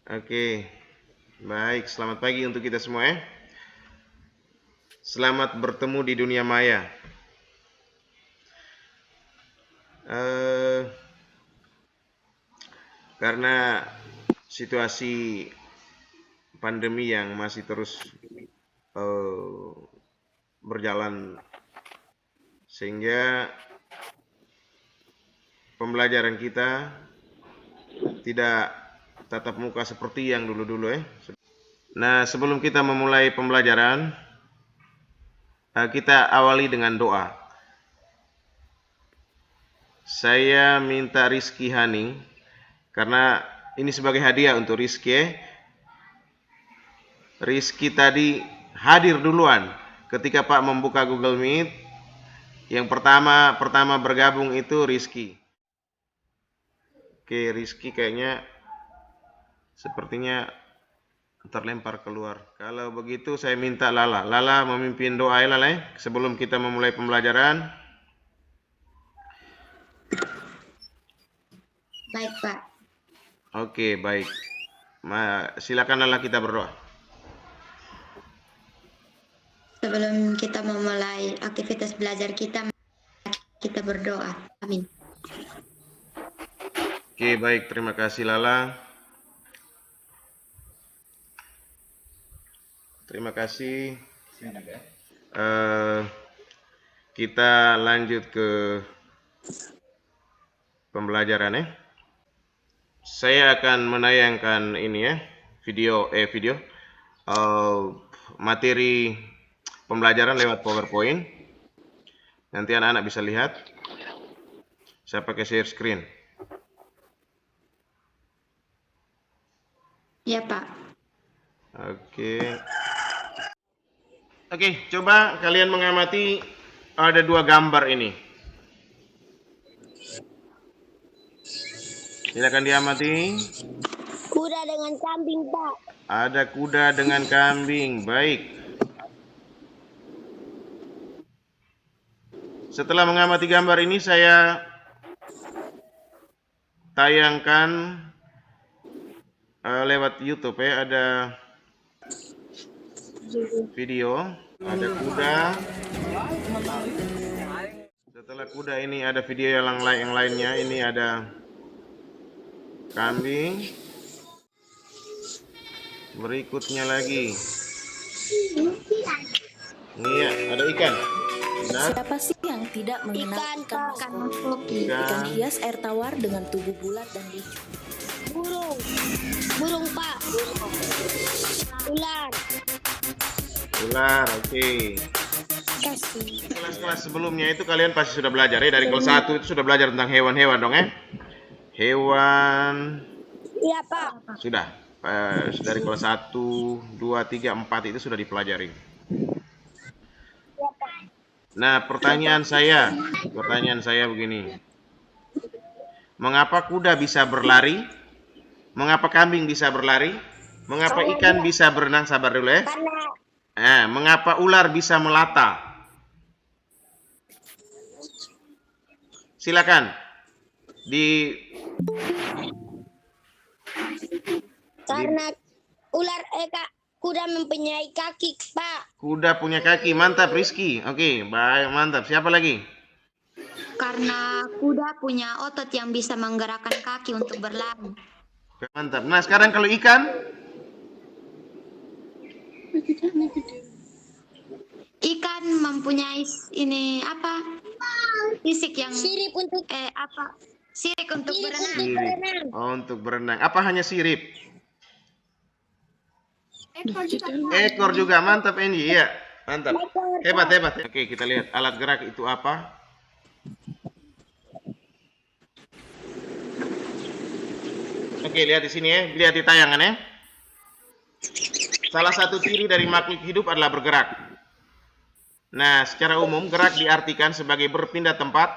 Oke, baik. Selamat pagi untuk kita semua ya. Selamat bertemu di dunia maya. Karena situasi pandemi yang masih terus berjalan, sehingga pembelajaran kita tidak tatap muka seperti yang dulu-dulu ya. Nah, sebelum kita memulai pembelajaran, kita awali dengan doa. Saya minta Rizky Haning, karena ini sebagai hadiah untuk Rizky. Rizky tadi hadir duluan ketika Pak membuka Google Meet. Yang pertama bergabung itu Rizky. Oke, Rizky kayaknya sepertinya terlempar keluar. Kalau begitu saya minta Lala. Lala memimpin doa ya Lala, sebelum kita memulai pembelajaran. Baik, Pak. Oke, baik. Silakan Lala, kita berdoa. Sebelum kita memulai aktivitas belajar kita berdoa. Amin. Oke, baik. Terima kasih Lala. Terima kasih. Kita lanjut ke pembelajaran ya. Saya akan menayangkan ini ya, video materi pembelajaran lewat PowerPoint. Nanti anak-anak bisa lihat. Saya pakai share screen. Ya, Pak. Oke, coba kalian mengamati, ada dua gambar ini. Silakan diamati. Kuda dengan kambing, Pak. Ada kuda dengan kambing. Baik. Setelah mengamati gambar ini, saya tayangkan lewat YouTube ya. Ada video, ada kuda. Setelah kuda ini ada video yang lainnya. Ini ada kambing. Berikutnya lagi. Iya, ada ikan. Nah, Siapa sih yang tidak mengenal ikan maskot? Ikan hias air tawar dengan tubuh bulat dan lucu. Burung, Pak. Ular, oke. Kelas-kelas sebelumnya itu kalian pasti sudah belajar ya. Dari kelas 1 itu sudah belajar tentang hewan-hewan dong ya. Hewan. Iya, Pak. Sudah. Dari kelas 1, 2, 3, 4 itu sudah dipelajari. Iya, Pak. Nah, pertanyaan saya begini. Mengapa kuda bisa berlari? Mengapa kambing bisa berlari? Mengapa ikan bisa berenang? Sabar dulu ya. Mengapa ular bisa melata? Silakan. Karena kuda mempunyai kaki, Pak. Kuda punya kaki. Mantap, Rizky. Oke, baik, mantap. Siapa lagi? Karena kuda punya otot yang bisa menggerakkan kaki untuk berlari. Mantap. Nah, sekarang kalau ikan? Ikan mempunyai fisik yang Sirip untuk sirik untuk berenang. Sirip. Oh, untuk berenang. Apa hanya sirip? Ekor juga. Mantap, Andy. Iya, mantap. Hebat. Oke, kita lihat alat gerak itu apa. Oke, lihat di sini ya. Lihat di tayangan ya. Salah satu ciri dari makhluk hidup adalah bergerak. Nah, secara umum gerak diartikan sebagai berpindah tempat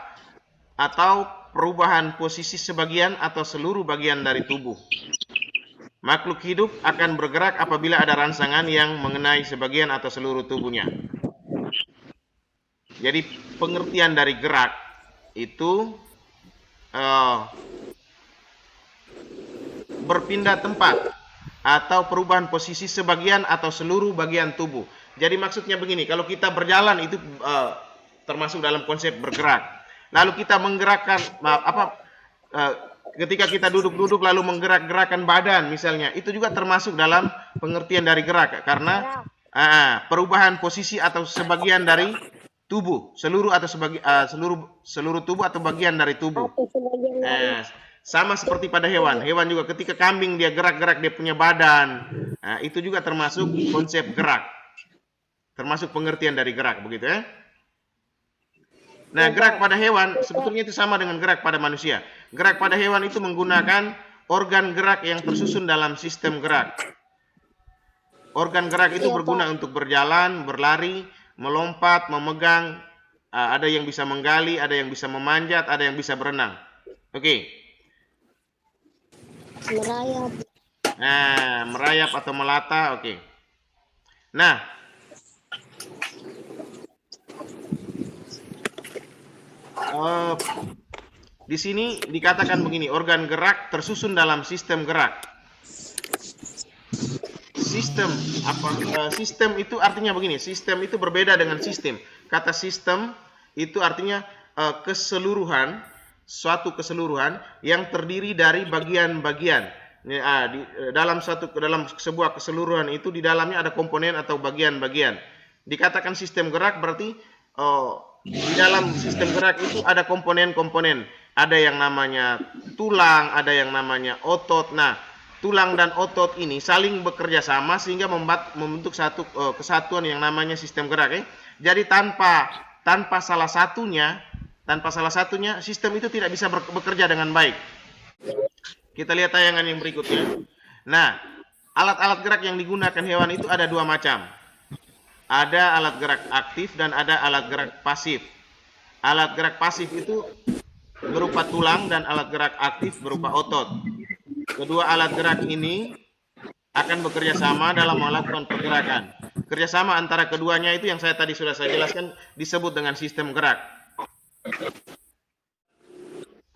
atau perubahan posisi sebagian atau seluruh bagian dari tubuh. Makhluk hidup akan bergerak apabila ada rangsangan yang mengenai sebagian atau seluruh tubuhnya. Jadi pengertian dari gerak itu berpindah tempat atau perubahan posisi sebagian atau seluruh bagian tubuh. Jadi maksudnya begini, kalau kita berjalan itu termasuk dalam konsep bergerak. Lalu kita menggerakkan ketika kita duduk-duduk lalu menggerak-gerakkan badan misalnya, itu juga termasuk dalam pengertian dari gerak karena perubahan posisi atau sebagian dari tubuh, seluruh atau seluruh tubuh atau bagian dari tubuh. Sama seperti pada hewan. Hewan juga ketika kambing dia gerak-gerak dia punya badan. Itu juga termasuk konsep gerak. Termasuk pengertian dari gerak, begitu ya. Nah, gerak pada hewan sebetulnya itu sama dengan gerak pada manusia. Gerak pada hewan itu menggunakan organ gerak yang tersusun dalam sistem gerak. Organ gerak itu berguna untuk berjalan, berlari, melompat, memegang. Ada yang bisa menggali, ada yang bisa memanjat, ada yang bisa berenang. Oke. Merayap. Nah, merayap atau melata, oke. Nah, di sini dikatakan begini, organ gerak tersusun dalam sistem gerak. Sistem itu artinya begini, sistem itu berbeda dengan sistem. Kata sistem itu artinya keseluruhan, suatu keseluruhan yang terdiri dari bagian-bagian. Dalam sebuah keseluruhan itu di dalamnya ada komponen atau bagian-bagian. Dikatakan sistem gerak berarti di dalam sistem gerak itu ada komponen-komponen. Ada yang namanya tulang, ada yang namanya otot. Nah, tulang dan otot ini saling bekerja sama sehingga membentuk satu kesatuan yang namanya sistem gerak. Jadi tanpa salah satunya sistem itu tidak bisa bekerja dengan baik. Kita lihat tayangan yang berikutnya. Nah, alat-alat gerak yang digunakan hewan itu ada dua macam. Ada alat gerak aktif dan ada alat gerak pasif. Alat gerak pasif itu berupa tulang dan alat gerak aktif berupa otot. Kedua alat gerak ini akan bekerja sama dalam melakukan pergerakan. Kerjasama antara keduanya itu yang tadi sudah saya jelaskan disebut dengan sistem gerak.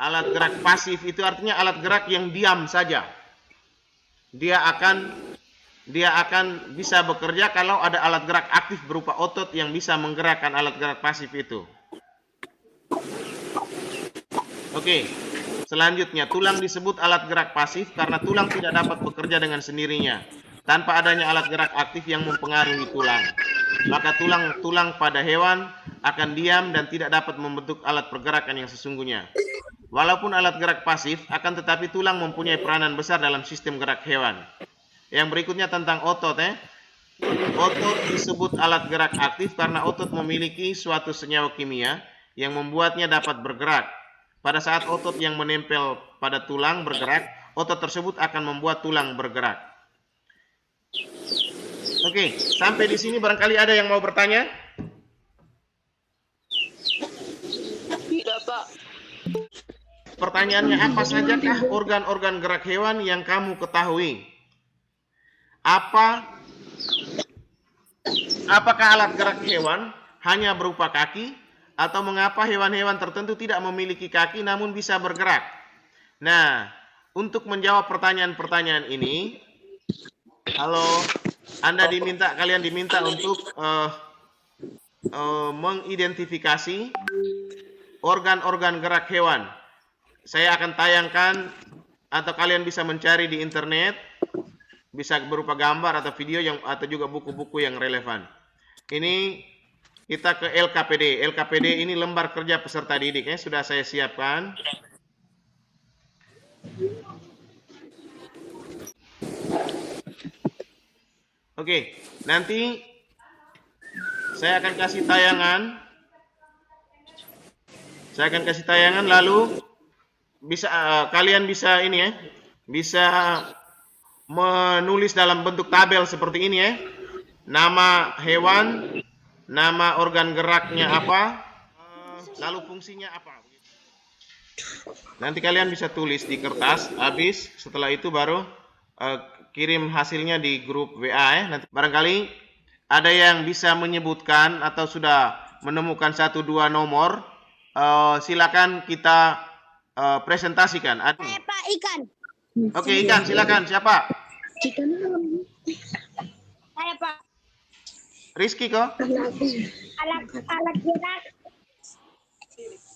Alat gerak pasif itu artinya alat gerak yang diam saja. Dia akan bisa bekerja kalau ada alat gerak aktif berupa otot yang bisa menggerakkan alat gerak pasif itu. Oke, selanjutnya tulang disebut alat gerak pasif karena tulang tidak dapat bekerja dengan sendirinya tanpa adanya alat gerak aktif yang mempengaruhi tulang. Maka tulang pada hewan akan diam dan tidak dapat membentuk alat pergerakan yang sesungguhnya. Walaupun alat gerak pasif, akan tetapi tulang mempunyai peranan besar dalam sistem gerak hewan. Yang berikutnya tentang otot. Otot disebut alat gerak aktif karena otot memiliki suatu senyawa kimia yang membuatnya dapat bergerak. Pada saat otot yang menempel pada tulang bergerak, otot tersebut akan membuat tulang bergerak. Oke, sampai di sini barangkali ada yang mau bertanya? Tidak, Pak. Pertanyaannya, apa sajakah organ-organ gerak hewan yang kamu ketahui? Apakah alat gerak hewan hanya berupa kaki? Atau mengapa hewan-hewan tertentu tidak memiliki kaki namun bisa bergerak? Nah, untuk menjawab pertanyaan-pertanyaan ini, kalian diminta untuk mengidentifikasi organ-organ gerak hewan. Saya akan tayangkan atau kalian bisa mencari di internet, bisa berupa gambar atau video atau juga buku-buku yang relevan. Ini kita ke LKPD. LKPD ini lembar kerja peserta didik sudah saya siapkan. Oke, nanti saya akan kasih tayangan. Lalu bisa kalian bisa bisa menulis dalam bentuk tabel seperti ini nama hewan, nama organ geraknya apa, lalu fungsinya apa. Nanti kalian bisa tulis di kertas. Habis setelah itu baru kirim hasilnya di grup WA Nanti barangkali ada yang bisa menyebutkan atau sudah menemukan 1-2 nomor, silakan kita presentasikan. Pak, ikan. Oke, ikan, silakan. Siapa? Saya Pak. Rizky kok? Alat gerak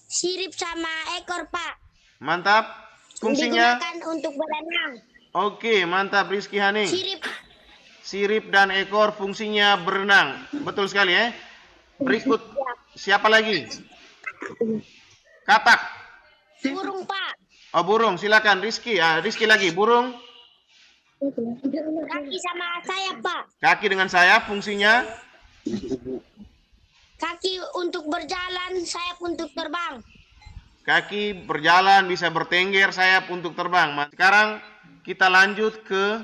sirip sama ekor Pak. Mantap. Fungsinya? Digunakan untuk berenang. Oke, mantap Rizky Haning. Sirip dan ekor fungsinya berenang. Betul sekali ya. Berikut siapa lagi? Katak. Burung Pak. Oh, burung. Silakan Rizky. Rizky lagi. Burung. Kaki sama sayap Pak. Kaki dengan sayap fungsinya? Kaki untuk berjalan, sayap untuk terbang. Kaki berjalan, bisa bertengger, sayap untuk terbang. Sekarang kita lanjut ke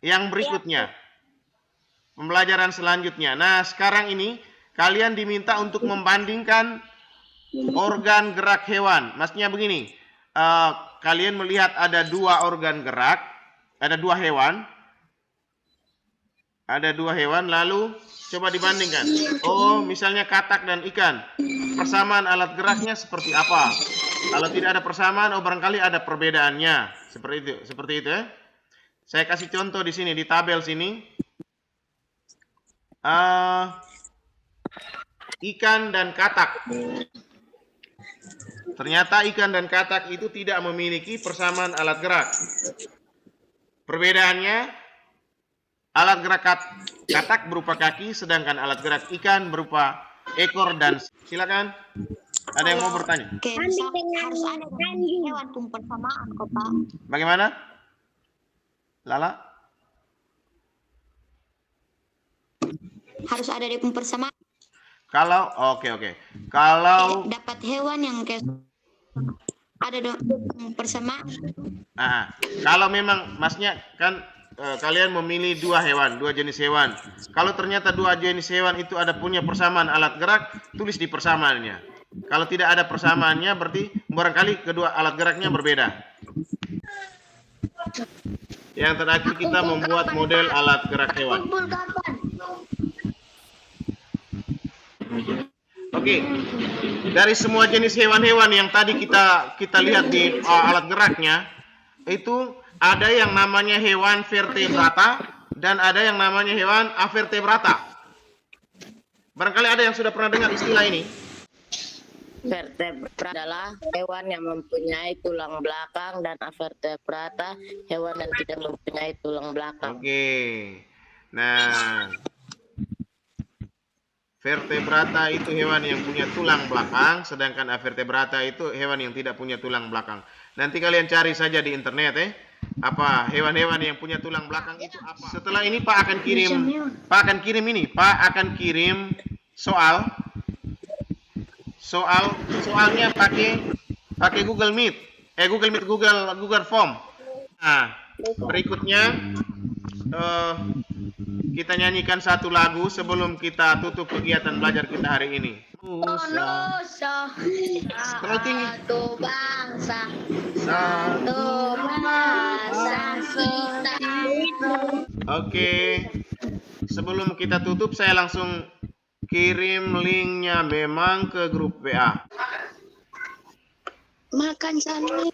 yang berikutnya. Pembelajaran selanjutnya. Nah, sekarang ini kalian diminta untuk membandingkan organ gerak hewan. Maksudnya begini, kalian melihat ada 2 organ gerak, ada 2 hewan. Ada 2 hewan, lalu coba dibandingkan. Oh, misalnya katak dan ikan. Persamaan alat geraknya seperti apa? Kalau tidak ada persamaan, oh barangkali ada perbedaannya. Seperti itu ya. Saya kasih contoh di sini, di tabel sini. Ikan dan katak. Ternyata ikan dan katak itu tidak memiliki persamaan alat gerak. Perbedaannya, alat gerak katak berupa kaki, sedangkan alat gerak ikan berupa ekor dan silakan. Ada yang mau bertanya? Oke, harus ada hewan persamaan kok Pak. Bagaimana? Lala? Harus ada di persamaan. Kalau oke. Kalau Dapat hewan yang kayak ada dong persamaan. Kalau memang masnya kan kalian memilih 2 hewan, 2 jenis hewan. Kalau ternyata 2 jenis hewan itu ada punya persamaan alat gerak, tulis di persamaannya. Kalau tidak ada persamaannya, berarti barangkali kedua alat geraknya berbeda. Yang terakhir kita membuat model alat gerak hewan. Oke, dari semua jenis hewan-hewan yang tadi kita lihat di alat geraknya, itu ada yang namanya hewan vertebrata dan ada yang namanya hewan avertebrata. Barangkali ada yang sudah pernah dengar istilah ini. Vertebrata adalah hewan yang mempunyai tulang belakang dan avertebrata hewan yang tidak mempunyai tulang belakang. Oke. Nah, vertebrata itu hewan yang punya tulang belakang, sedangkan avertebrata itu hewan yang tidak punya tulang belakang. Nanti kalian cari saja di internet apa hewan-hewan yang punya tulang belakang itu apa. Setelah ini Pak akan kirim soalnya pakai Google Meet. Google Form. Nah, berikutnya kita nyanyikan satu lagu sebelum kita tutup kegiatan belajar kita hari ini. Terlalu tinggi. Satu bangsa kita. Oke. Sebelum kita tutup, saya langsung kirim linknya memang ke grup WA. Makan sana.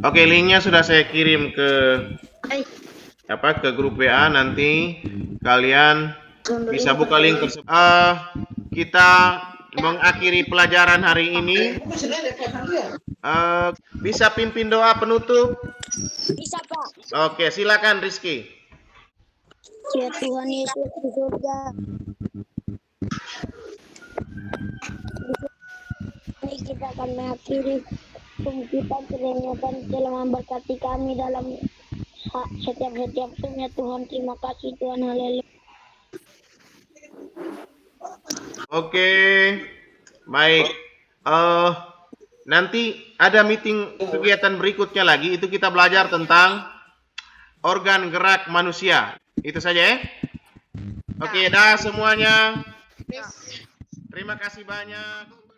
Oke, linknya sudah saya kirim ke grup WA. Nanti kalian bisa buka link tersebut. Kita mengakhiri pelajaran hari ini. Bisa pimpin doa penutup? Bisa Pak. Oke, silakan Rizky. Ya Tuhan Yesus di surga. Ini kita akan mengakhiri kita kiranya dan telah memberkati kami dalam setiap zoomnya Tuhan. Terima kasih Tuhan, haleluya. Oke, baik. Nanti ada meeting kegiatan berikutnya lagi. Itu kita belajar tentang organ gerak manusia. Itu saja ya. Oke, dah semuanya. Terima kasih banyak.